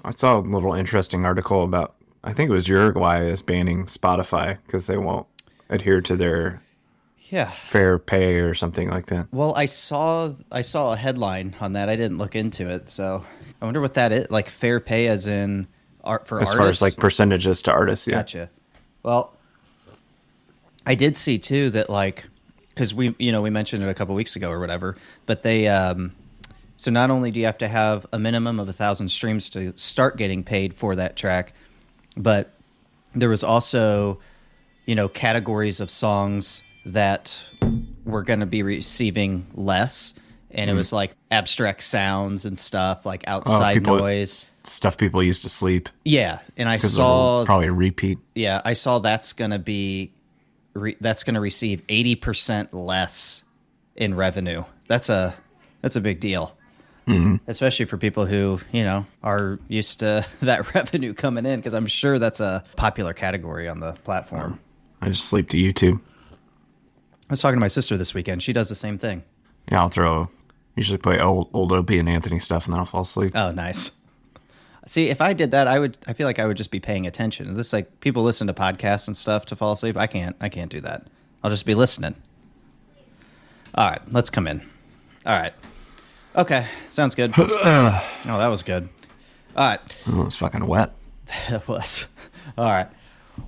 I saw a little interesting article about, I think it was Uruguay is banning Spotify because they won't adhere to their Yeah. fair pay or something like that. Well, I saw a headline on that. I didn't look into it, so I wonder what that is. Like fair pay, as in art for As artists. far as like percentages to artists, yeah. Gotcha. Well, I did see too that like because we mentioned it a couple weeks ago or whatever, but they so not only do you have to have a minimum of 1,000 streams to start getting paid for that track, but there was also categories of songs that were going to be receiving less, and it was like abstract sounds and stuff like outside noise. Stuff people used to sleep. Yeah, and I 'Cause saw probably a repeat. yeah, I saw that's going to be that's going to receive 80% less in revenue. That's a big deal. Especially for people who, are used to that revenue coming in, because I'm sure that's a popular category on the platform. I just sleep to YouTube. I was talking to my sister this weekend. She does the same thing. Yeah, usually play old Opie and Anthony stuff, and then I'll fall asleep. Oh, nice. See, if I did that, I feel like I would just be paying attention. This like people listen to podcasts and stuff to fall asleep. I can't do that. I'll just be listening. All right, let's come in. All right. Okay, sounds good. Oh, that was good. All right. Oh, it's fucking wet. It was. All right.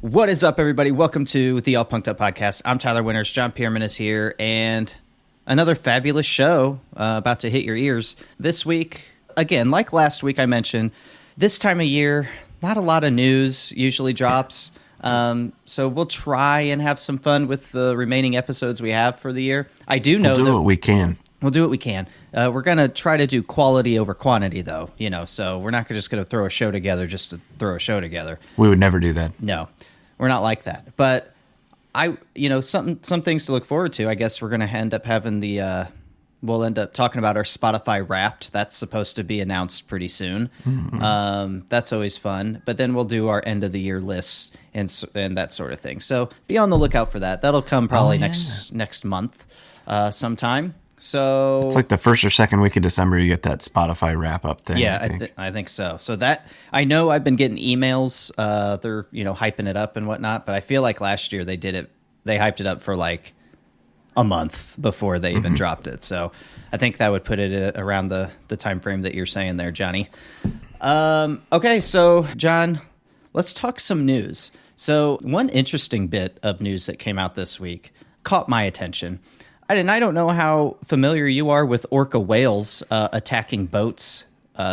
What is up, everybody? Welcome to the All Punked Up Podcast. I'm Tyler Winters. John Pierman is here, and another fabulous show about to hit your ears. This week, again, like last week I mentioned, this time of year, not a lot of news usually drops. So we'll try and have some fun with the remaining episodes we have for the year. I do know We'll do what we can. We'll do what we can. We're going to try to do quality over quantity, though, so we're not just going to throw a show together just to throw a show together. We would never do that. No, we're not like that. But some things to look forward to. I guess we're going to end up having we'll end up talking about our Spotify Wrapped. That's supposed to be announced pretty soon. Mm-hmm. That's always fun. But then we'll do our end of the year lists and that sort of thing. So be on the lookout for that. That'll come probably next month sometime. So it's like the first or second week of December you get that Spotify wrap up thing. Yeah, I think so. So that I know I've been getting emails. They're hyping it up and whatnot. But I feel like last year they hyped it up for like a month before they even dropped it. So I think that would put it around the time frame that you're saying there, Johnny. Okay, so John, let's talk some news. So one interesting bit of news that came out this week caught my attention. And I don't know how familiar you are with orca whales attacking boats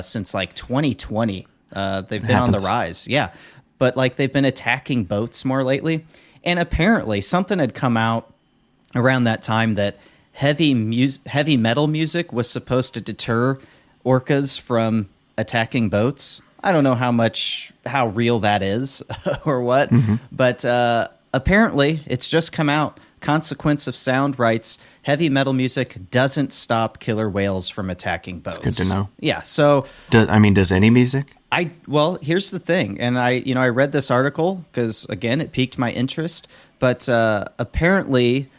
since like 2020. They've been on the rise. Yeah. But like they've been attacking boats more lately. And apparently something had come out around that time that heavy metal music was supposed to deter orcas from attacking boats. I don't know how real that is or what, but apparently it's just come out. Consequence of Sound writes, heavy metal music doesn't stop killer whales from attacking boats. It's good to know. Yeah, so does any music? Well, here's the thing, and I read this article because again it piqued my interest, but apparently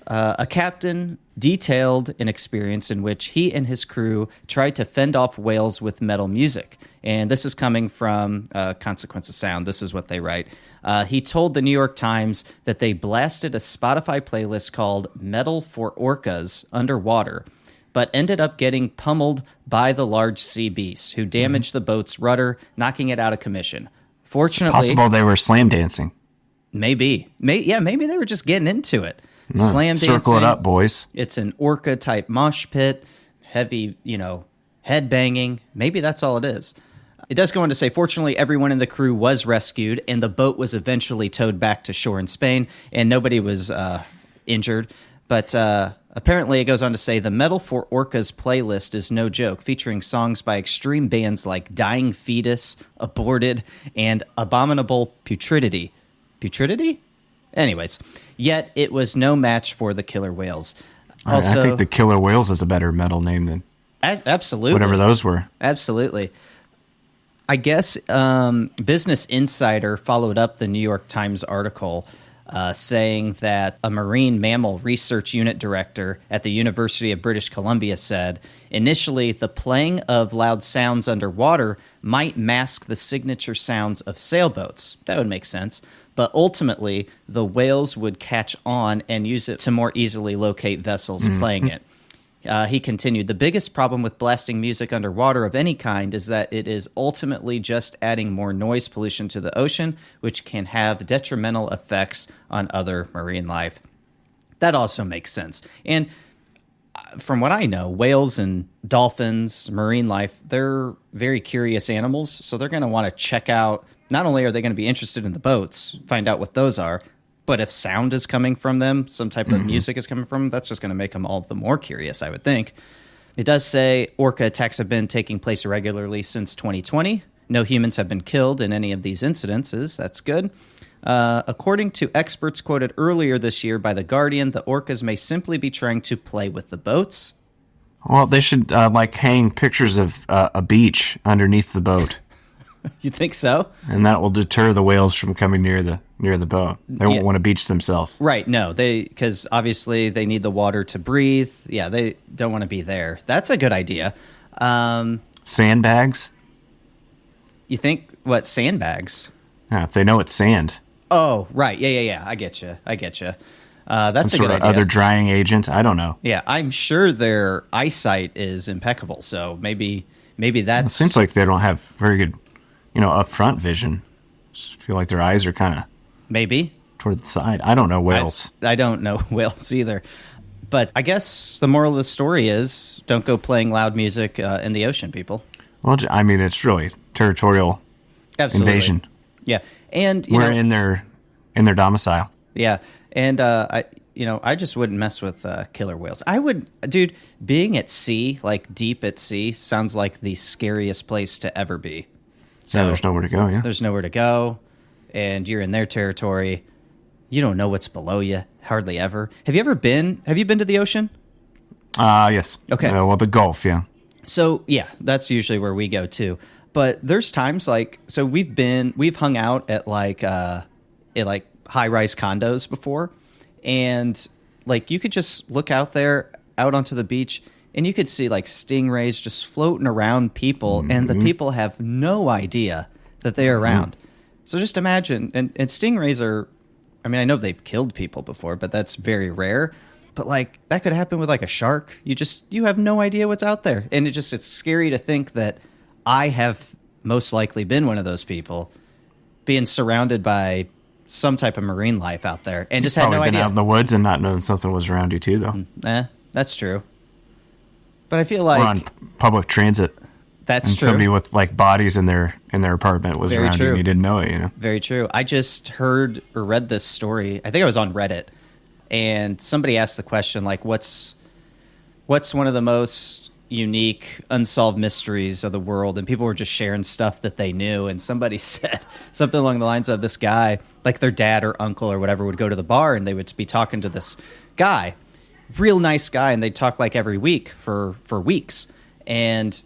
a captain detailed an experience in which he and his crew tried to fend off whales with metal music. And this is coming from Consequence of Sound. This is what they write. He told the New York Times that they blasted a Spotify playlist called Metal for Orcas underwater, but ended up getting pummeled by the large sea beasts who damaged the boat's rudder, knocking it out of commission. Fortunately... Possible they were slam dancing. Maybe they were just getting into it. Slam dancing. Circle it up, boys. It's an orca-type mosh pit, heavy, head banging. Maybe that's all it is. It does go on to say, fortunately, everyone in the crew was rescued, and the boat was eventually towed back to shore in Spain, and nobody was injured. But apparently, it goes on to say, the Metal for Orcas playlist is no joke, featuring songs by extreme bands like Dying Fetus, Aborted, and Abominable Putridity. Putridity? Anyways, yet it was no match for the Killer Whales. Also, I think the Killer Whales is a better metal name than absolutely whatever those were. Absolutely. I guess Business Insider followed up the New York Times article saying that a marine mammal research unit director at the University of British Columbia said, initially, the playing of loud sounds underwater might mask the signature sounds of sailboats. That would make sense. But ultimately, the whales would catch on and use it to more easily locate vessels playing it. He continued, the biggest problem with blasting music underwater of any kind is that it is ultimately just adding more noise pollution to the ocean, which can have detrimental effects on other marine life. That also makes sense. And from what I know, whales and dolphins, marine life, they're very curious animals. So they're going to want to check out, not only are they going to be interested in the boats, find out what those are, but if sound is coming from them, some type of music is coming from them, that's just going to make them all the more curious, I would think. It does say orca attacks have been taking place regularly since 2020. No humans have been killed in any of these incidences. That's good. According to experts quoted earlier this year by The Guardian, the orcas may simply be trying to play with the boats. Well, they should hang pictures of a beach underneath the boat. You think so? And that will deter the whales from coming near the boat. They won't want to beach themselves. Right. No, because obviously they need the water to breathe. Yeah, they don't want to be there. That's a good idea. Sandbags? You think what? Sandbags? Yeah, if they know it's sand. Oh, right. Yeah. I get you. That's a good idea. Other drying agent. I don't know. Yeah, I'm sure their eyesight is impeccable. So maybe that's. It seems like they don't have very good, upfront vision. Just feel like their eyes are kind of maybe toward the side. I don't know whales. I don't know whales either. But I guess the moral of the story is don't go playing loud music in the ocean, people. Well, I mean, it's really territorial invasion. Yeah, and we're in their domicile. Yeah, and I just wouldn't mess with killer whales. I would, dude. Being at sea, like deep at sea, sounds like the scariest place to ever be. So there's nowhere to go. Yeah, there's nowhere to go, and you're in their territory. You don't know what's below you, hardly ever. Have you been to the ocean? Yes. Okay. Well, the Gulf, yeah. So yeah, that's usually where we go too. But there's times we've hung out at high-rise condos before, and like you could just look out onto the beach, and you could see like stingrays just floating around people, and the people have no idea that they're around. So just imagine, and stingrays are, I mean, I know they've killed people before, but that's very rare. But like that could happen with like a shark. You have no idea what's out there, and it's scary to think that I have most likely been one of those people, being surrounded by some type of marine life out there, and just had no idea. Been out in the woods and not knowing something was around you too, though. That's true. But I feel like or on public transit. That's and true. Somebody with like bodies in their apartment was Very around true. you and you didn't know it. Very true. I just heard or read this story. I think I was on Reddit, and somebody asked the question like, "What's one of the most unique unsolved mysteries of the world?" And people were just sharing stuff that they knew. And somebody said something along the lines of this guy, like their dad or uncle or whatever, would go to the bar and they would be talking to this guy, real nice guy, and they'd talk like every week for weeks. And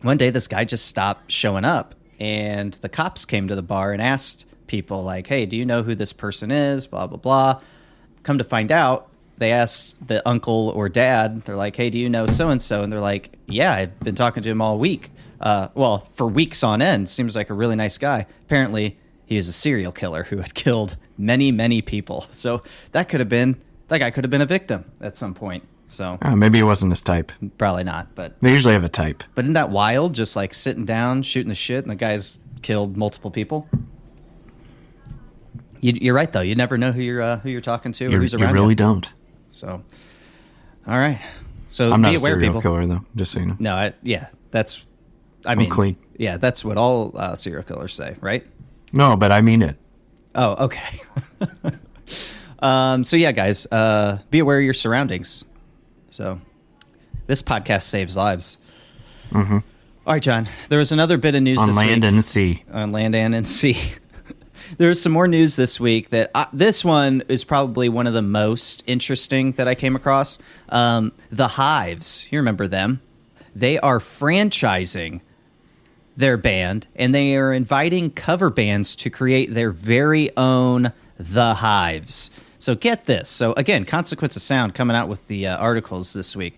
one day this guy just stopped showing up, and the cops came to the bar and asked people like, "Hey, do you know who this person is?" Blah, blah, blah. Come to find out, they asked the uncle or dad, they're like, "Hey, do you know so-and-so?" And they're like, "Yeah, I've been talking to him all week." For weeks on end. Seems like a really nice guy. Apparently, he was a serial killer who had killed many, many people. So that guy could have been a victim at some point. So maybe it wasn't his type. Probably not, but they usually have a type. But isn't that wild? Just like sitting down, shooting the shit, and the guy's killed multiple people. You're right, though. You never know who you're talking to or who's around you. You really don't. So, all right. So I'm not be a aware, serial people. killer, though. Just so you know. No, I'm clean. Yeah, that's what all serial killers say, right? No, but I mean it. Oh, okay. So yeah, guys, be aware of your surroundings. So this podcast saves lives. Mm-hmm. All right, John. There was another bit of news on this land week. and sea. On land and sea. There was some more news this week that this one is probably one of the most interesting that I came across. The Hives, you remember them? They are franchising their band, and they are inviting cover bands to create their very own the Hives. So get this. So again, Consequence of Sound coming out with the articles this week.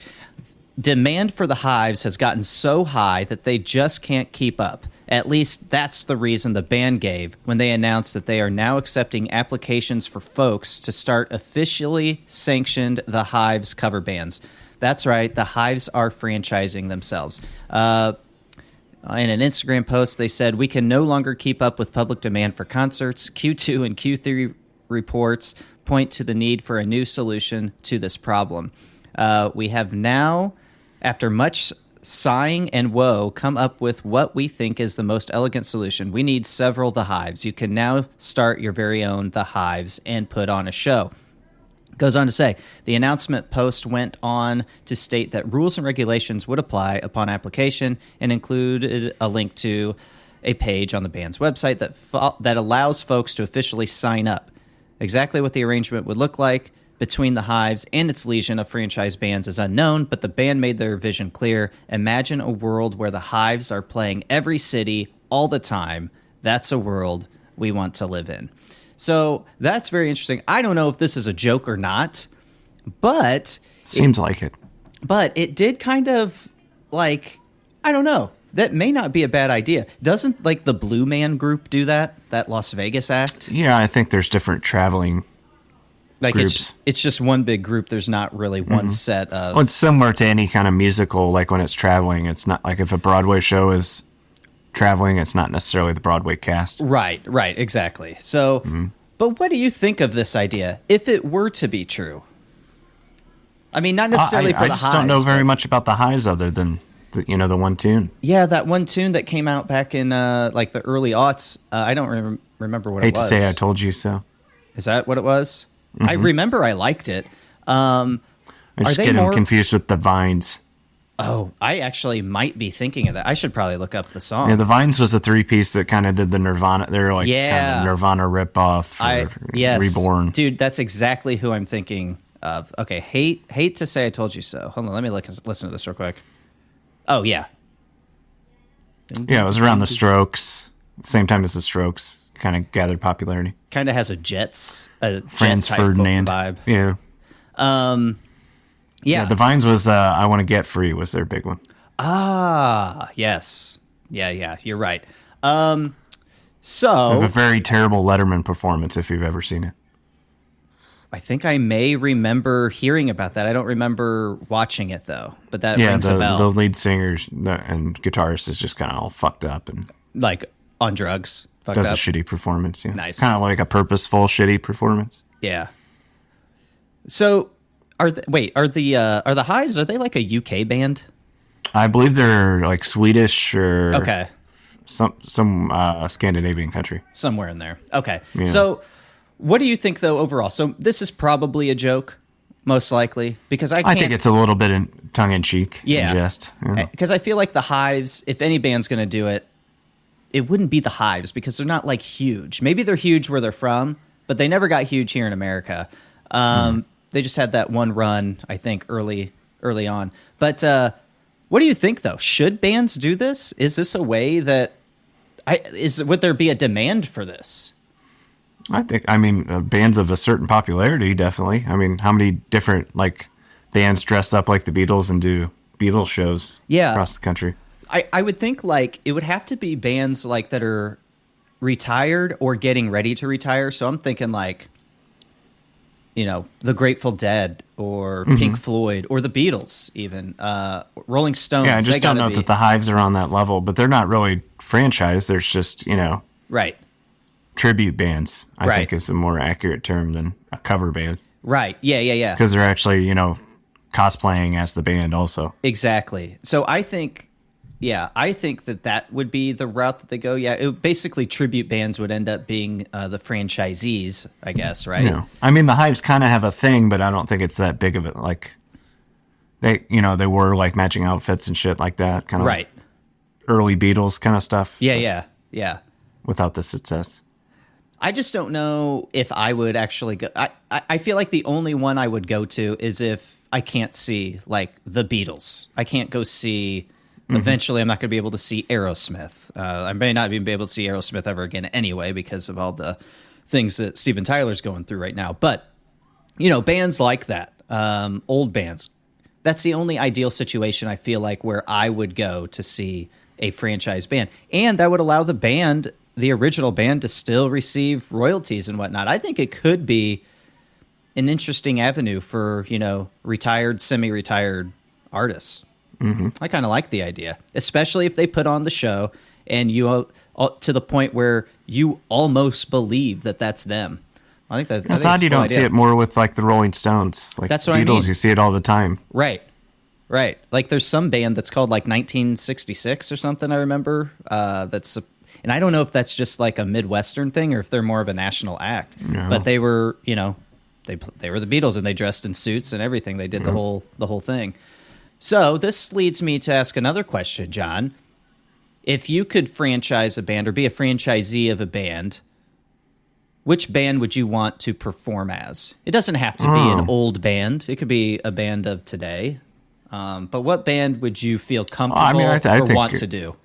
Demand for the Hives has gotten so high that they just can't keep up. At least that's the reason the band gave when they announced that they are now accepting applications for folks to start officially sanctioned the Hives cover bands. That's right, the Hives are franchising themselves. In an Instagram post, they said, "We can no longer keep up with public demand for concerts. Q2 and Q3 reports point to the need for a new solution to this problem. We have now, after much sighing and woe, come up with what we think is the most elegant solution. We need several The Hives. You can now start your very own The Hives and put on a show." Goes on to say, the announcement post went on to state that rules and regulations would apply upon application and included a link to a page on the band's website that allows folks to officially sign up. Exactly what the arrangement would look like between the Hives and its legion of franchise bands is unknown, but the band made their vision clear. Imagine a world where the Hives are playing every city all the time. That's a world we want to live in. So that's very interesting. I don't know if this is a joke or not, but... Seems like it. But it did kind of, like, I don't know. That may not be a bad idea. Doesn't, like, the Blue Man Group do that? That Las Vegas act? Yeah, I think there's different traveling groups. It's just one big group. There's not really one set of... Well, it's similar to any kind of musical, like when it's traveling. It's not like if a Broadway show is traveling, it's not necessarily the Broadway cast. Right, exactly. So, but what do you think of this idea, if it were to be true? I mean, not necessarily for the Hives. I just don't know very much about the Hives other than, the one tune. Yeah, that one tune that came out back in, like, the early aughts. I don't remember what it was. Hate to say I told you so. Is that what it was? I remember I liked it. I just get them confused with the Vines. Oh, I actually might be thinking of that. I should probably look up the song. Yeah, the Vines was the three-piece that kind of did the Nirvana. They're like kind of Nirvana ripoff or Reborn. Dude, that's exactly who I'm thinking of. Okay, hate to say I told you so. Hold on, let me listen to this real quick. Oh, yeah. Yeah, it was around the Strokes. Same time as the Strokes kind of gathered popularity. Kind of has a Franz Ferdinand vibe. Yeah. Yeah, the Vines was I Want to Get Free was their big one. Ah, yes. Yeah, you're right. So... They have a very terrible Letterman performance, if you've ever seen it. I think I may remember hearing about that. I don't remember watching it, though. But that rings a bell. The lead singer and guitarist is just kind of all fucked up. And like, on drugs. Does a shitty performance, yeah. Nice. Kind of like a purposeful shitty performance. Yeah. So... Are the Hives, are they like a UK band? I believe they're like Swedish or some Scandinavian country. Somewhere in there. Okay. Yeah. So what do you think though overall? So this is probably a joke, most likely, because I think it's a little bit in tongue in cheek. Yeah. Jest. Because I feel like the Hives, if any band's going to do it, it wouldn't be the Hives because they're not like huge. Maybe they're huge where they're from, but they never got huge here in America. They just had that one run, I think, early on. But what do you think, though? Should bands do this? Is this a way that would there be a demand for this? I mean, bands of a certain popularity, definitely. I mean, how many different bands dressed up like the Beatles and do Beatles shows across the country? I would think it would have to be bands that are retired or getting ready to retire. So I'm thinking the Grateful Dead or Pink Floyd or the Beatles, even Rolling Stones. Yeah, I just don't know that the Hives are on that level, but they're not really franchise. There's just right tribute bands. I think is a more accurate term than a cover band. Right. Yeah. Because they're actually cosplaying as the band also. Exactly. So I think that would be the route that they go. Yeah, basically tribute bands would end up being the franchisees, I guess, right? Yeah. I mean, the Hives kind of have a thing, but I don't think it's that big of it. They wore matching outfits and shit like that, kind of early Beatles kind of stuff. Yeah. Without the success. I just don't know if I would actually go. I feel like the only one I would go to is if I can't see the Beatles. I can't go see. Eventually, I'm not going to be able to see Aerosmith. I may not even be able to see Aerosmith ever again anyway because of all the things that Steven Tyler's going through right now. But, bands like that, old bands, that's the only ideal situation I feel like where I would go to see a franchise band. And that would allow the original band, to still receive royalties and whatnot. I think it could be an interesting avenue for, retired, semi-retired artists. Mm-hmm. I kind of like the idea, especially if they put on the show and to the point where you almost believe that that's them. I think that's odd you don't see it more with like the Rolling Stones, like that's the what Beatles. I mean. You see it all the time, right? Like there's some band that's called like 1966 or something. I remember and I don't know if that's just like a Midwestern thing or if they're more of a national act. No. But they were, they were the Beatles and they dressed in suits and everything. They did the whole thing. So this leads me to ask another question, John. If you could franchise a band or be a franchisee of a band, which band would you want to perform as? It doesn't have to be an old band. It could be a band of today. But what band would you feel comfortable or want to do?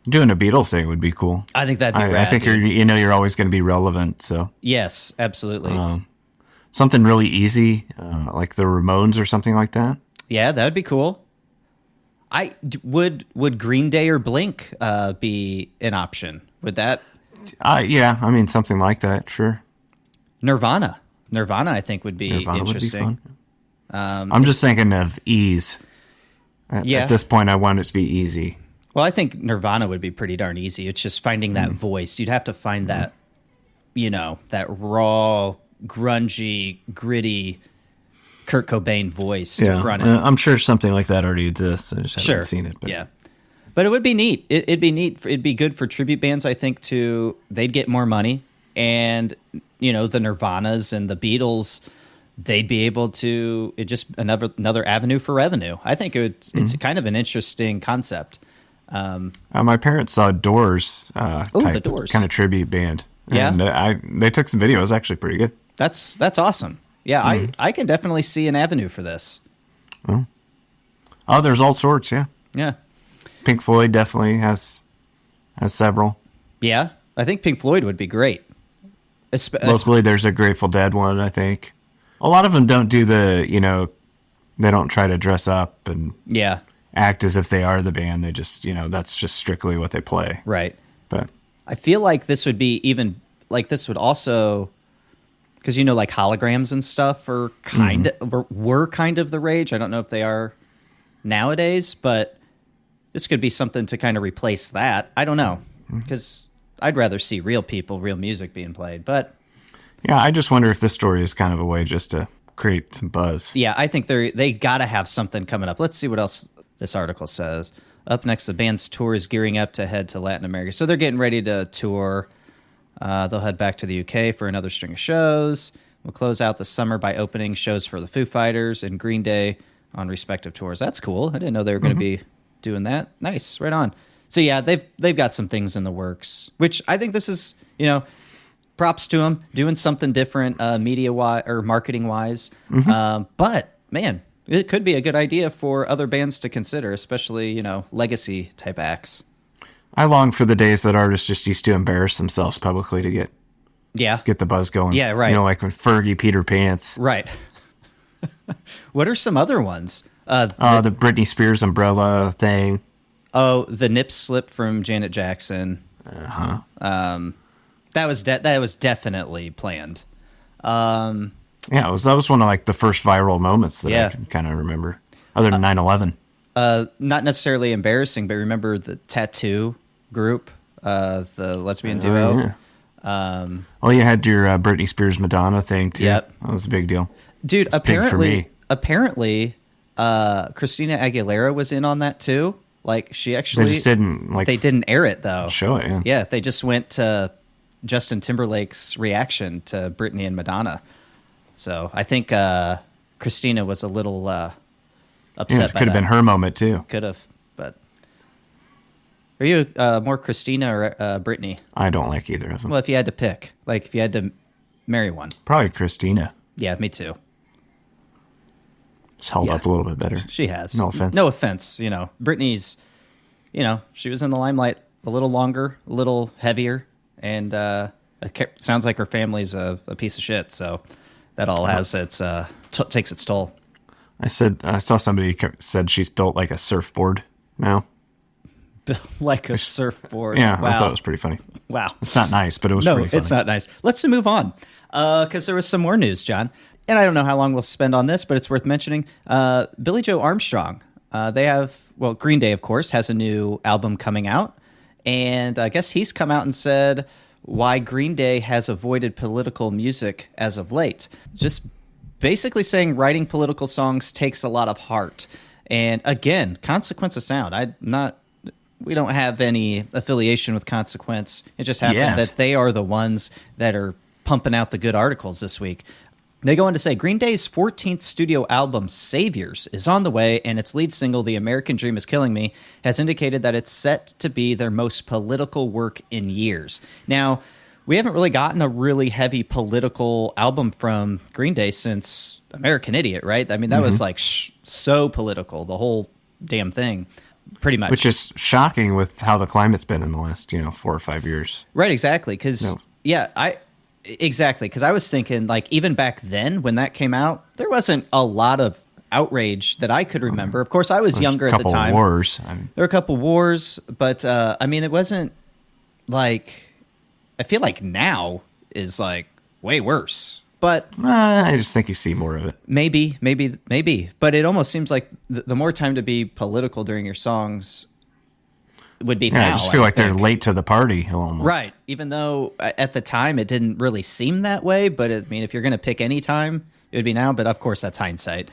Doing a Beatles thing would be cool. I think that'd be rad. I think you're always going to be relevant. So yes, absolutely. Something really easy, like the Ramones or something like that. Yeah, that'd be cool. Would Green Day or Blink be an option? Would that? Yeah, I mean something like that. Sure. Nirvana, I think would be interesting. Would be fun. I'm just thinking of ease. At this point, I want it to be easy. Well, I think Nirvana would be pretty darn easy. It's just finding that voice. You'd have to find that, that raw, grungy, gritty Kurt Cobain voice to front it. I'm sure something like that already exists. I just haven't seen it. But. Yeah. But it would be neat. It'd be neat. It'd be good for tribute bands, I think, they'd get more money. And, the Nirvanas and the Beatles, they'd be able to, just another avenue for revenue. I think it's kind of an interesting concept. My parents saw Doors, the Doors kind of tribute band. Yeah, and they took some video. It was actually pretty good. That's awesome. Yeah, I can definitely see an avenue for this. Oh, there's all sorts. Yeah. Pink Floyd definitely has several. Yeah, I think Pink Floyd would be great. Locally, there's a Grateful Dead one. I think a lot of them don't do the they don't try to dress up and act as if they are the band. They just, that's just strictly what they play. Right. But I feel like this would be this would also, because, like holograms and stuff were kind of the rage. I don't know if they are nowadays, but this could be something to kind of replace that. I don't know, because I'd rather see real people, real music being played. But yeah, I just wonder if this story is kind of a way just to create some buzz. Yeah, I think they got to have something coming up. Let's see what else this article says. Up next, the band's tour is gearing up to head to Latin America. So they're getting ready to tour. They'll head back to the UK for another string of shows. We'll close out the summer by opening shows for the Foo Fighters and Green Day on respective tours. That's cool. I didn't know they were going to be doing that. Nice, right on. So yeah, they've got some things in the works, which I think this is, props to them, doing something different, media-wise or marketing-wise. But man, it could be a good idea for other bands to consider, especially, legacy-type acts. I long for the days that artists just used to embarrass themselves publicly to get the buzz going. Yeah, right. Like when Fergie peed her pants. Right. What are some other ones? The Britney Spears umbrella thing. Oh, the nip slip from Janet Jackson. That was definitely planned. That was one of like the first viral moments that I can kind of remember, other than 9/11. Not necessarily embarrassing, but remember the Tattoo group, the lesbian duo. You had your Britney Spears Madonna thing too. Yep. That was a big deal. Dude, apparently Christina Aguilera was in on that too. Like she actually, they just didn't they didn't air it though. Show it, yeah. They just went to Justin Timberlake's reaction to Britney and Madonna. So I think Christina was a little upset. Could have been her moment too. Could have, but are you more Christina or Britney? I don't like either of them. Well, if you had to pick, like if you had to marry one, probably Christina. Yeah, me too. She's held up a little bit better. She has. No offense. No offense. Britney's, she was in the limelight a little longer, a little heavier, and sounds like her family's a piece of shit. So that all has its takes its toll. I saw somebody said she's built like a surfboard now. Like a surfboard. Yeah, wow. I thought it was pretty funny. Wow. It's not nice, but it was pretty funny. No, it's not nice. Let's move on, because there was some more news, John. And I don't know how long we'll spend on this, but it's worth mentioning. Billie Joe Armstrong. Green Day, of course, has a new album coming out. And I guess he's come out and said why Green Day has avoided political music as of late. Just basically saying writing political songs takes a lot of heart. And again, Consequence of Sound. We don't have any affiliation with Consequence. It just happened that they are the ones that are pumping out the good articles this week. They go on to say Green Day's 14th studio album, Saviors, is on the way, and its lead single, The American Dream is Killing Me, has indicated that it's set to be their most political work in years. Now, we haven't really gotten a really heavy political album from Green Day since American Idiot, right? I mean, that was like so political, the whole damn thing. Pretty much. Which is shocking with how the climate's been in the last, 4 or 5 years. Right, exactly. Because, because I was thinking, like, even back then when that came out, there wasn't a lot of outrage that I could remember. Of course, I was younger at the time. There were a couple wars, but it wasn't like, I feel like now is like way worse. But I just think you see more of it. Maybe. But it almost seems like the more time to be political during your songs would be now. I just feel like they're late to the party almost. Right. Even though at the time it didn't really seem that way. But if you're going to pick any time, it would be now. But of course, that's hindsight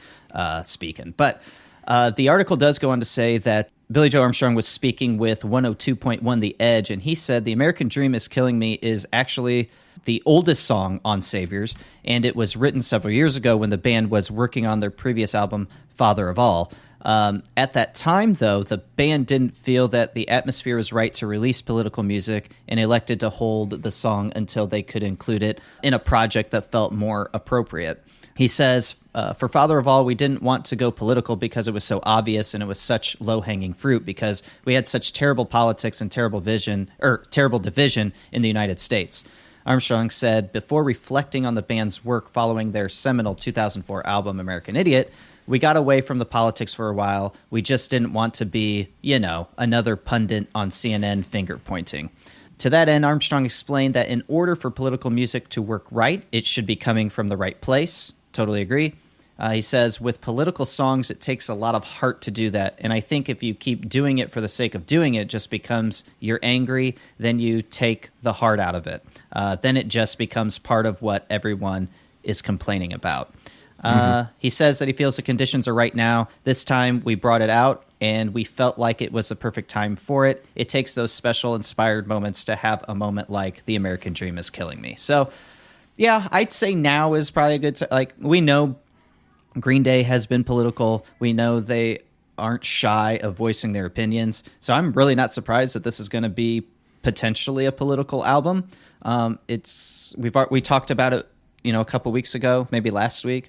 speaking. But the article does go on to say that Billie Joe Armstrong was speaking with 102.1 The Edge, and he said The American Dream is Killing Me is actually the oldest song on Saviors, and it was written several years ago when the band was working on their previous album, Father of All. At that time, though, the band didn't feel that the atmosphere was right to release political music and elected to hold the song until they could include it in a project that felt more appropriate. He says, for Father of All, we didn't want to go political because it was so obvious and it was such low-hanging fruit because we had such terrible politics and terrible division in the United States. Armstrong said, before reflecting on the band's work following their seminal 2004 album, American Idiot, we got away from the politics for a while. We just didn't want to be, another pundit on CNN finger-pointing. To that end, Armstrong explained that in order for political music to work right, it should be coming from the right place. Totally agree. He says, with political songs, it takes a lot of heart to do that. And I think if you keep doing it for the sake of doing it, it just becomes you're angry, then you take the heart out of it. Then it just becomes part of what everyone is complaining about. He says that he feels the conditions are right now. This time we brought it out and we felt like it was the perfect time for it. It takes those special inspired moments to have a moment like The American Dream is Killing Me. So, yeah, I'd say now is probably a good time. We know Green Day has been political. We know they aren't shy of voicing their opinions. So I'm really not surprised that this is going to be potentially a political album. We talked about it, a couple weeks ago, maybe last week.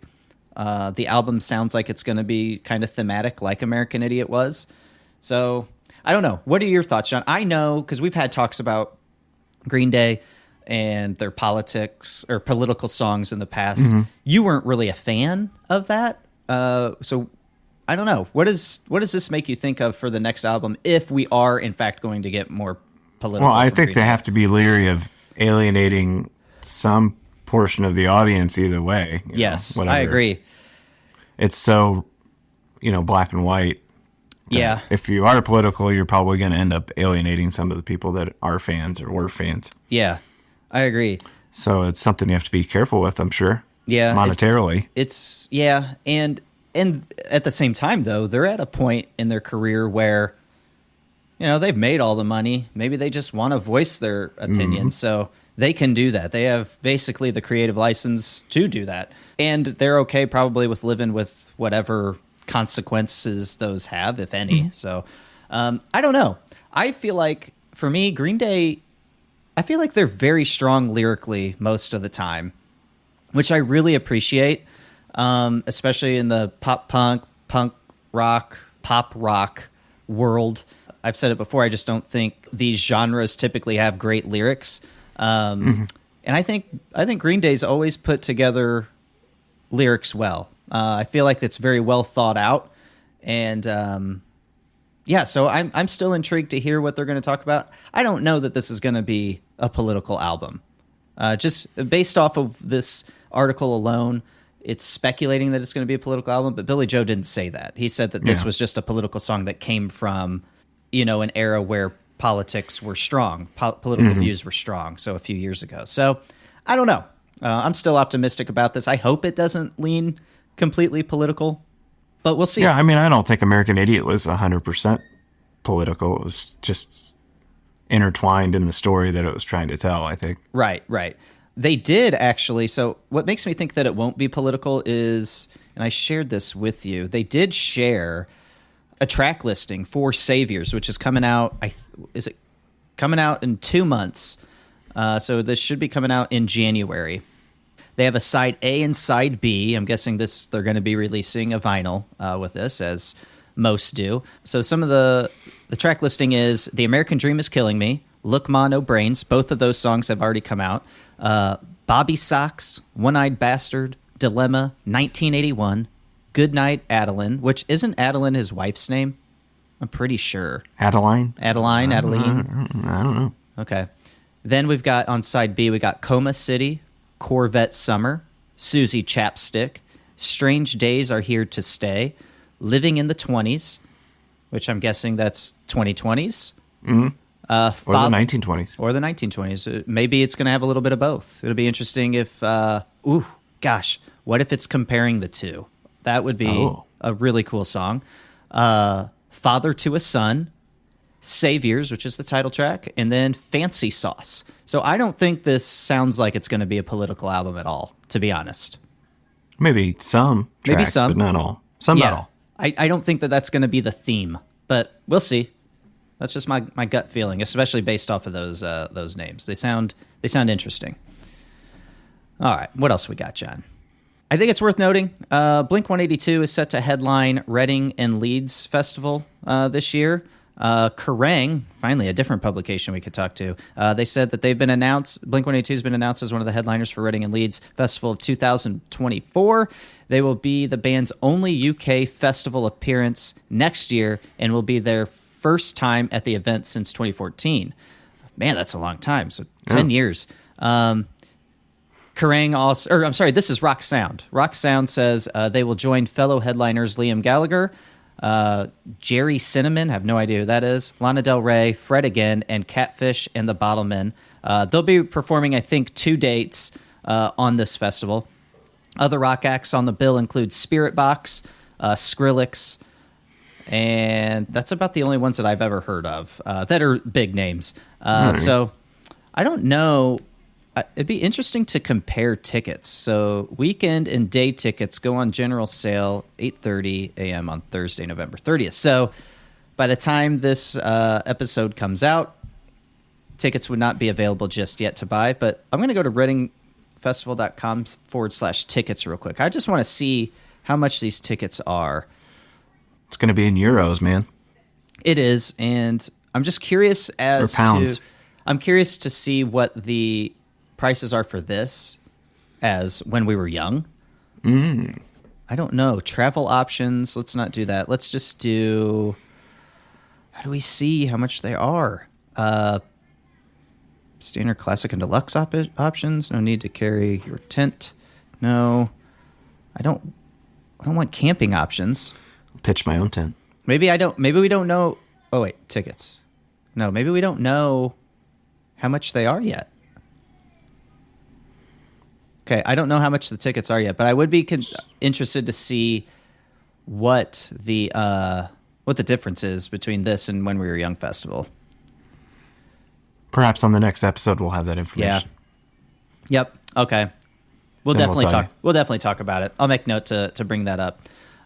The album sounds like it's going to be kind of thematic like American Idiot was. So I don't know. What are your thoughts, John? I know because we've had talks about Green Day and their politics or political songs in the past. You weren't really a fan of that. So I don't know. What does this make you think of for the next album if we are in fact going to get more political? Well, I think they have to be leery of alienating some portion of the audience either way. Yes, I agree. It's so, black and white. Yeah. If you are political, you're probably going to end up alienating some of the people that are fans or were fans. Yeah, I agree. So it's something you have to be careful with, I'm sure. Yeah. Monetarily. And at the same time, though, they're at a point in their career where, they've made all the money. Maybe they just want to voice their opinions. So they can do that. They have basically the creative license to do that. And they're okay probably with living with whatever consequences those have, if any. So I don't know. I feel like, for me, Green Day, I feel like they're very strong lyrically most of the time, which I really appreciate, especially in the pop punk rock, pop rock world. I've said it before, I just don't think these genres typically have great lyrics. And I think Green Day's always put together lyrics well. I feel like it's very well thought out, and so I'm still intrigued to hear what they're going to talk about. I don't know that this is going to be a political album. Just based off of this article alone, it's speculating that it's going to be a political album, but Billie Joe didn't say that. He said that this was just a political song that came from, an era where politics were strong, political views were strong, so a few years ago. So I don't know. I'm still optimistic about this. I hope it doesn't lean completely political, but we'll see. Yeah, I mean, I don't think American Idiot was 100% political. It was just intertwined in the story that it was trying to tell, I think. Right. They did actually. So what makes me think that it won't be political is, and I shared this with you, they did share a track listing for Saviors, which is coming out. Is it coming out in 2 months? So this should be coming out in January. They have a side A and side B. I'm guessing they're going to be releasing a vinyl with this, as most do. So some of the track listing is The American Dream Is Killing Me, Look Ma No Brains. Both of those songs have already come out. Bobby Socks, One-Eyed Bastard, Dilemma, 1981, Goodnight Adeline, which isn't Adeline his wife's name? I'm pretty sure. Adeline? Adeline? I don't know. Okay. Then we've got on side B, we got Coma City, Corvette Summer, Susie Chapstick, Strange Days Are Here to Stay, Living in the 20s, which I'm guessing that's 2020s. Mm-hmm. Or the 1920s. Or the 1920s. Maybe it's going to have a little bit of both. It'll be interesting if, what if it's comparing the two? That would be a really cool song. Father to a Son, Saviors, which is the title track, and then Fancy Sauce. So I don't think this sounds like it's going to be a political album at all, to be honest. Maybe some tracks, but not all. Not all. I don't think that that's going to be the theme, but we'll see. That's just my gut feeling, especially based off of those names. They sound interesting. All right, what else we got, John? I think it's worth noting, Blink-182 is set to headline Reading and Leeds Festival this year. Kerrang, finally a different publication we could talk to, they said that they've been announced, Blink-182 has been announced as one of the headliners for Reading and Leeds Festival of 2024. They will be the band's only UK festival appearance next year and will be their first time at the event since 2014. Man, that's a long time. So 10 years. Kerrang also, this is Rock Sound. Rock Sound says they will join fellow headliners Liam Gallagher, Jerry Cinnamon, have no idea who that is, Lana Del Rey, Fred Again, and Catfish and the Bottlemen. They'll be performing, I think, 2 dates on this festival. Other rock acts on the bill include Spirit Box, Skrillex, and that's about the only ones that I've ever heard of that are big names. So I don't know. It'd be interesting to compare tickets. So weekend and day tickets go on general sale 8:30 a.m. on Thursday, November 30th. So by the time this episode comes out, tickets would not be available just yet to buy. But I'm going to go to readingfestival.com/tickets real quick. I just want to see how much these tickets are. It's going to be in euros, man. It is, and I'm just curious as to. I'm curious to see what the prices are for this as when we were young. I don't know. Travel options. Let's not do that. Let's just do. How do we see how much they are? Standard, classic, and deluxe options. No need to carry your tent. No, I don't want camping options. Pitch my own tent. Maybe I don't. Maybe we don't know. Oh wait, tickets. No, maybe we don't know how much they are yet. Okay, I don't know how much the tickets are yet, but I would be interested to see what the difference is between this and When We Were Young Festival. Perhaps on the next episode we'll have that information. Yeah. Yep. Okay. We'll definitely talk about it. I'll make note to bring that up.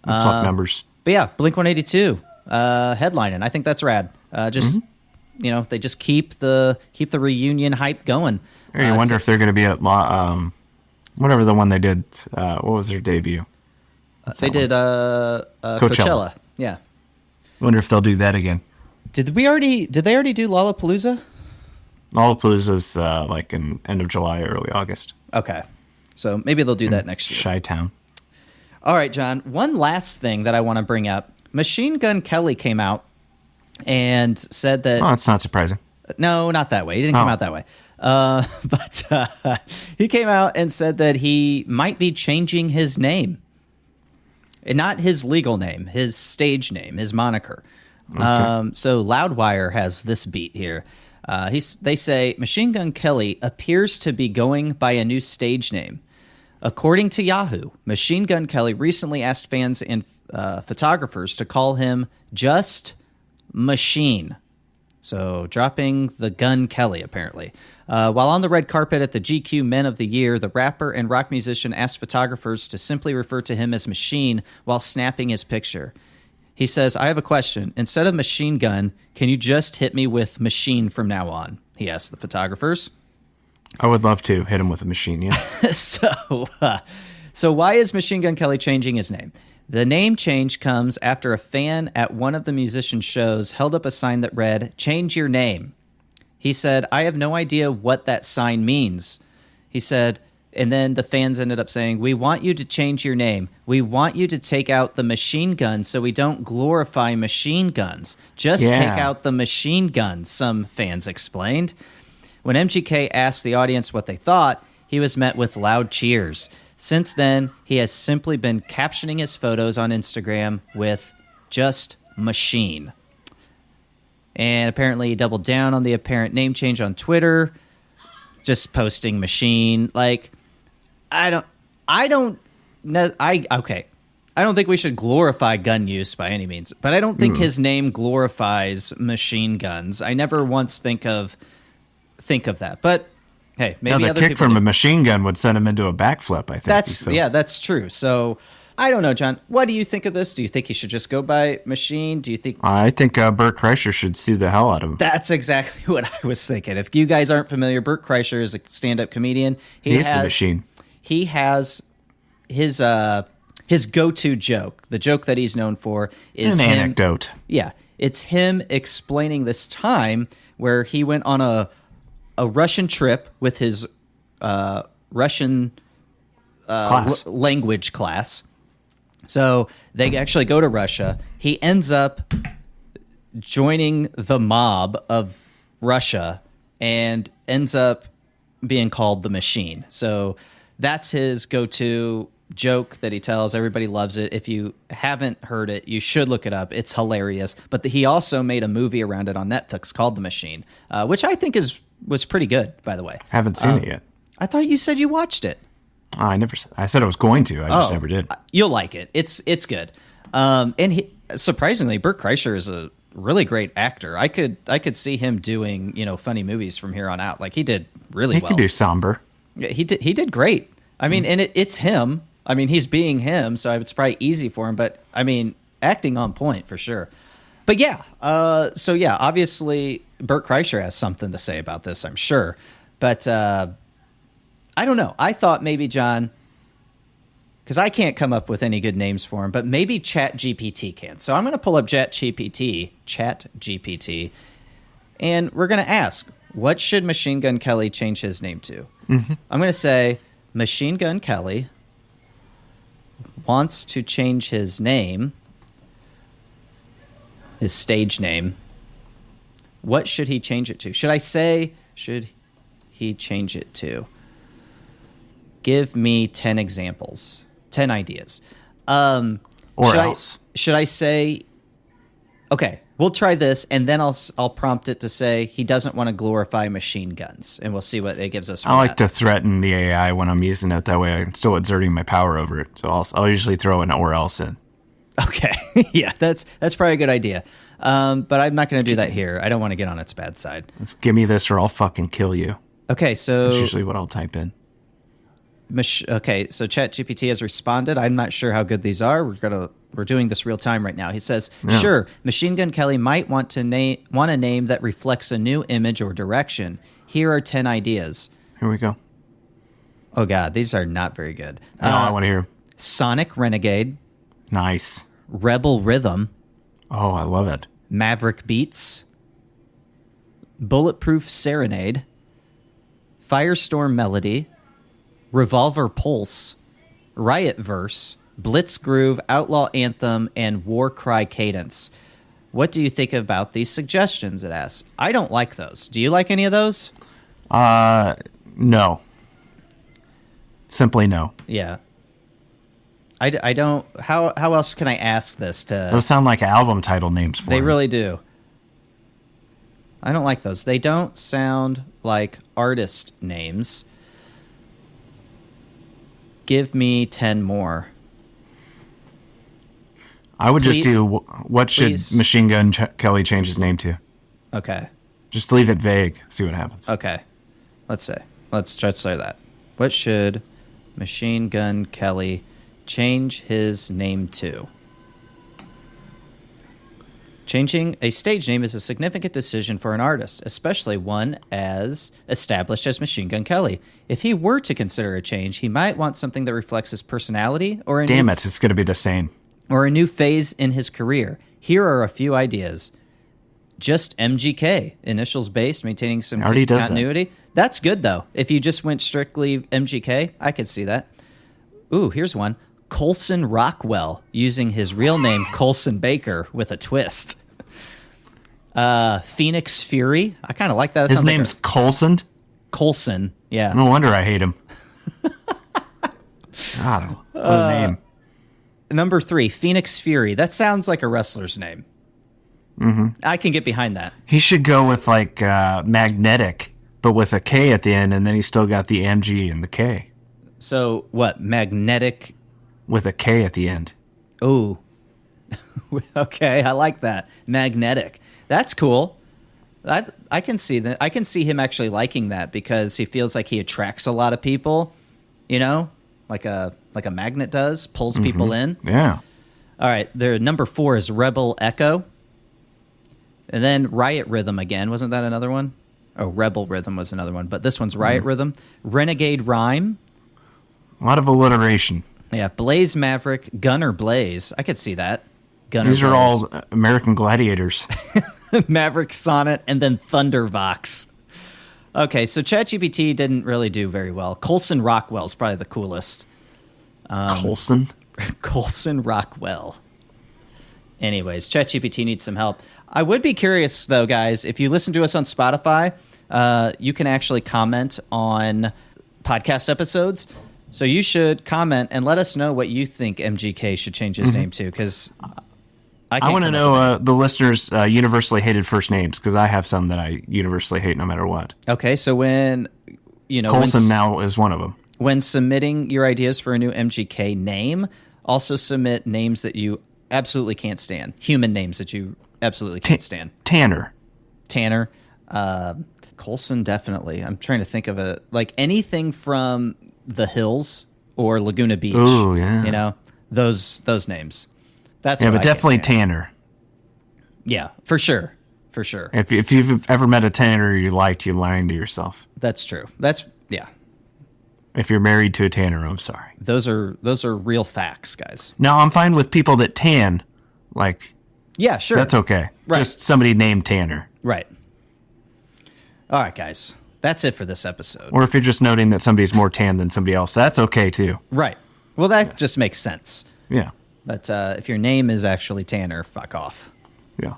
We'll talk numbers. But yeah, Blink-182 headlining. I think that's rad. They just keep the reunion hype going. I wonder if they're going to be at whatever the one they did. What was their debut? They did Coachella. Yeah. I wonder if they'll do that again. Did they already do Lollapalooza? Lollapalooza's like in end of July, early August. Okay. So maybe they'll do that next year. Chi-Town. All right, John. One last thing that I want to bring up. Machine Gun Kelly came out and said that... Oh, that's not surprising. No, not that way. He didn't come out that way. But he came out and said that he might be changing his name. And not his legal name, his stage name, his moniker. Okay. So Loudwire has this beat here. They say Machine Gun Kelly appears to be going by a new stage name. According to Yahoo, Machine Gun Kelly recently asked fans and photographers to call him just Machine. So dropping the gun Kelly, apparently. While on the red carpet at the GQ Men of the Year, the rapper and rock musician asked photographers to simply refer to him as Machine while snapping his picture. He says, I have a question. Instead of machine gun, can you just hit me with machine from now on? He asked the photographers. I would love to hit him with a machine, yes. So why is Machine Gun Kelly changing his name? The name change comes after a fan at one of the musician's shows held up a sign that read, "Change your name." He said, I have no idea what that sign means. He said, and then the fans ended up saying, we want you to change your name. We want you to take out the machine gun so we don't glorify machine guns. Just take out the machine gun, some fans explained. When MGK asked the audience what they thought, he was met with loud cheers. Since then, he has simply been captioning his photos on Instagram with just machine. And apparently he doubled down on the apparent name change on Twitter, just posting machine. Like, I don't think we should glorify gun use by any means, but I don't think his name glorifies machine guns. I never once think of that. But hey, maybe the kick from a machine gun would send him into a backflip, I think. That's true. So I don't know, John. What do you think of this? Do you think he should just go by machine? Do you think... I think Bert Kreischer should sue the hell out of him. That's exactly what I was thinking. If you guys aren't familiar, Bert Kreischer is a stand-up comedian. He's the machine. He has his go-to joke. The joke that he's known for is an anecdote. Yeah. It's him explaining this time where he went on a Russian trip with his Russian language class. So they actually go to Russia. He ends up joining the mob of Russia and ends up being called the Machine. So that's his go-to joke that he tells. Everybody loves it. If you haven't heard it, you should look it up. It's hilarious. But he also made a movie around it on Netflix called The Machine, which I think was pretty good, by the way. Haven't seen it yet. I thought you said you watched it. I said I was going to. I just never did. You'll like it. It's good. And surprisingly, Bert Kreischer is a really great actor. I could see him doing, funny movies from here on out. Like he did really well. He could do somber. Yeah, he did great. I mean, and it's him. I mean, he's being him, so it's probably easy for him. But I mean, acting on point for sure. But yeah, obviously Bert Kreischer has something to say about this, I'm sure. But I don't know. I thought maybe, John, because I can't come up with any good names for him, but maybe ChatGPT can. So I'm going to pull up ChatGPT, and we're going to ask, what should Machine Gun Kelly change his name to? Mm-hmm. I'm going to say, Machine Gun Kelly wants to change his name, his stage name. What should he change it to? Should he change it to? Give me 10 examples, 10 ideas. Should I say, okay, we'll try this, and then I'll prompt it to say he doesn't want to glorify machine guns, and we'll see what it gives us. I like to threaten the AI when I'm using it. That way I'm still exerting my power over it. So I'll usually throw an or else in. Okay. Yeah, that's probably a good idea. But I'm not going to do that here. I don't want to get on its bad side. Give me this or I'll fucking kill you. Okay, so... That's usually what I'll type in. Okay, so ChatGPT has responded. I'm not sure how good these are. We're doing this real time right now. He says, Sure, Machine Gun Kelly might want a name that reflects a new image or direction. Here are 10 ideas. Here we go. Oh, God, these are not very good. I want to hear. Sonic Renegade. Nice. Rebel Rhythm. Oh, I love it. Maverick Beats. Bulletproof Serenade, Firestorm Melody, Revolver Pulse, Riot Verse, Blitz Groove, Outlaw Anthem, and War Cry Cadence. What do you think about these suggestions, it asks? I don't like those. Do you like any of those? No. Simply no. Yeah. I don't... How else can I ask this to... Those sound like album title names for They really do. I don't like those. They don't sound like artist names. Give me 10 more. I would just do, what should Machine Gun Kelly change his name to? Okay. Just leave it vague. See what happens. Okay. Let's say that. What should Machine Gun Kelly change his name to? Changing a stage name is a significant decision for an artist, especially one as established as Machine Gun Kelly. If he were to consider a change, he might want something that reflects his personality or it's going to be the same. Or a new phase in his career. Here are a few ideas. Just MGK, initials based, maintaining some continuity. That's good, though. If you just went strictly MGK, I could see that. Ooh, here's one. Colson Rockwell, using his real name, Colson Baker, with a twist. Phoenix Fury. I kind of like that. His name's Colson? Colson, yeah. No wonder I hate him. God, what a name. Number 3, Phoenix Fury. That sounds like a wrestler's name. Mm-hmm. I can get behind that. He should go with like Magnetic, but with a K at the end, and then he's still got the MG and the K. So what? Magnetic with a K at the end. Ooh. Okay, I like that. Magnetic. That's cool. I can see that. I can see him actually liking that because he feels like he attracts a lot of people, you know, like a magnet does, pulls people in. Yeah. All right, there number 4 is Rebel Echo. And then Riot Rhythm again. Wasn't that another one? Oh, Rebel Rhythm was another one, but this one's Riot Rhythm. Renegade Rhyme. A lot of alliteration. Yeah, Blaze Maverick, Gunner Blaze. I could see that. Gunner These Blaze. are all American gladiators. Maverick Sonnet, and then Thundervox. Okay, so ChatGPT didn't really do very well. Colson Rockwell's probably the coolest. Colson? Colson Rockwell. Anyways, ChatGPT needs some help. I would be curious, though, guys, if you listen to us on Spotify, you can actually comment on podcast episodes. So you should comment and let us know what you think MGK should change his name to, because I want to know the listeners' universally hated first names, because I have some that I universally hate no matter what. Okay, so when, you know... Colson now is one of them. When submitting your ideas for a new MGK name, also submit names that you absolutely can't stand. Human names that you absolutely can't stand. Tanner. Colson, definitely. I'm trying to think of like anything from the Hills or Laguna Beach. Oh, yeah. You know, those names. That's but definitely Tanner. Yeah, for sure. For sure. If you've ever met a Tanner you liked, you're lying to yourself. That's true. Yeah. If you're married to a Tanner, I'm sorry. Those are real facts, guys. Now, I'm fine with people that tan, like... Yeah, sure. That's okay. Right. Just somebody named Tanner. Right. All right, guys. That's it for this episode. Or if you're just noting that somebody's more tan than somebody else, that's okay, too. Right. Well, that just makes sense. Yeah. But if your name is actually Tanner, fuck off. Yeah.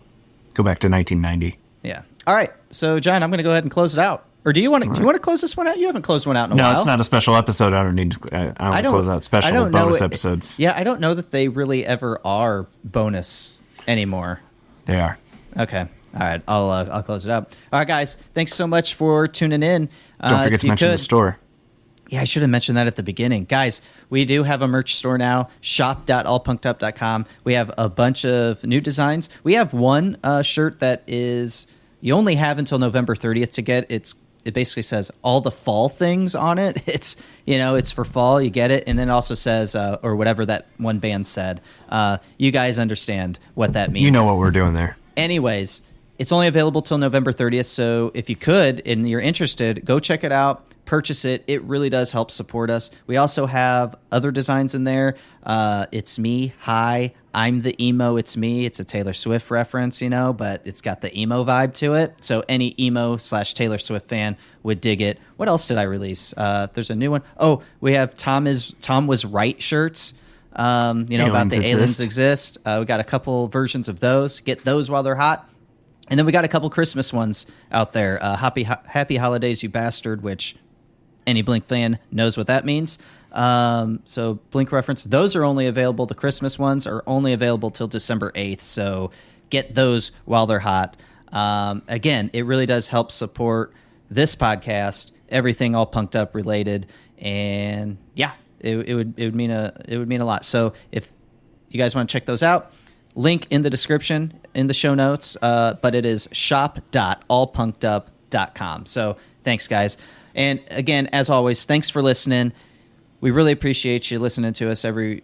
Go back to 1990. Yeah. All right. So, John, I'm going to go ahead and close it out. Or do you want to close this one out? You haven't closed one out in a while. No, it's not a special episode. I don't need to. I don't close out special bonus episodes. Yeah, I don't know that they really ever are bonus anymore. They are. Okay. All right. I'll close it out. All right, guys. Thanks so much for tuning in. Don't forget to mention the store. Yeah, I should have mentioned that at the beginning. Guys, we do have a merch store now, shop.allpunkedup.com. We have a bunch of new designs. We have one shirt that is, you only have until November 30th to get. It basically says all the fall things on it. It's, it's for fall. You get it. And then it also says, or whatever that one band said. You guys understand what that means. You know what we're doing there. Anyways, it's only available till November 30th. So if you could, and you're interested, go check it out. purchase it. It really does help support us. We also have other designs in there. It's me. Hi, I'm the emo. It's me. It's a Taylor Swift reference, but it's got the emo vibe to it. So any emo/Taylor Swift fan would dig it. What else did I release? There's a new one. Oh, we have Tom Was Right shirts. About the aliens exist. We got a couple versions of those. Get those while they're hot. And then we got a couple Christmas ones out there. Happy Holidays, You Bastard, which any Blink fan knows what that means. So Blink reference. Those are only available. The Christmas ones are only available till December 8th. So get those while they're hot. Again, it really does help support this podcast, everything All Punked Up related. And yeah, it would mean a lot. So if you guys want to check those out, link in the description, in the show notes, but it is shop.allpunkedup.com. So thanks, guys. And again, as always, thanks for listening. We really appreciate you listening to us every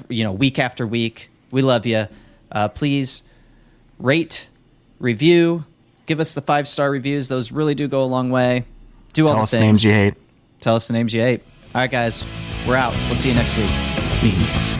week after week. We love you. Please rate, review, give us the 5-star reviews. Those really do go a long way. Do all the things. Tell us the names you hate. Tell us the names you hate. All right, guys, we're out. We'll see you next week. Peace.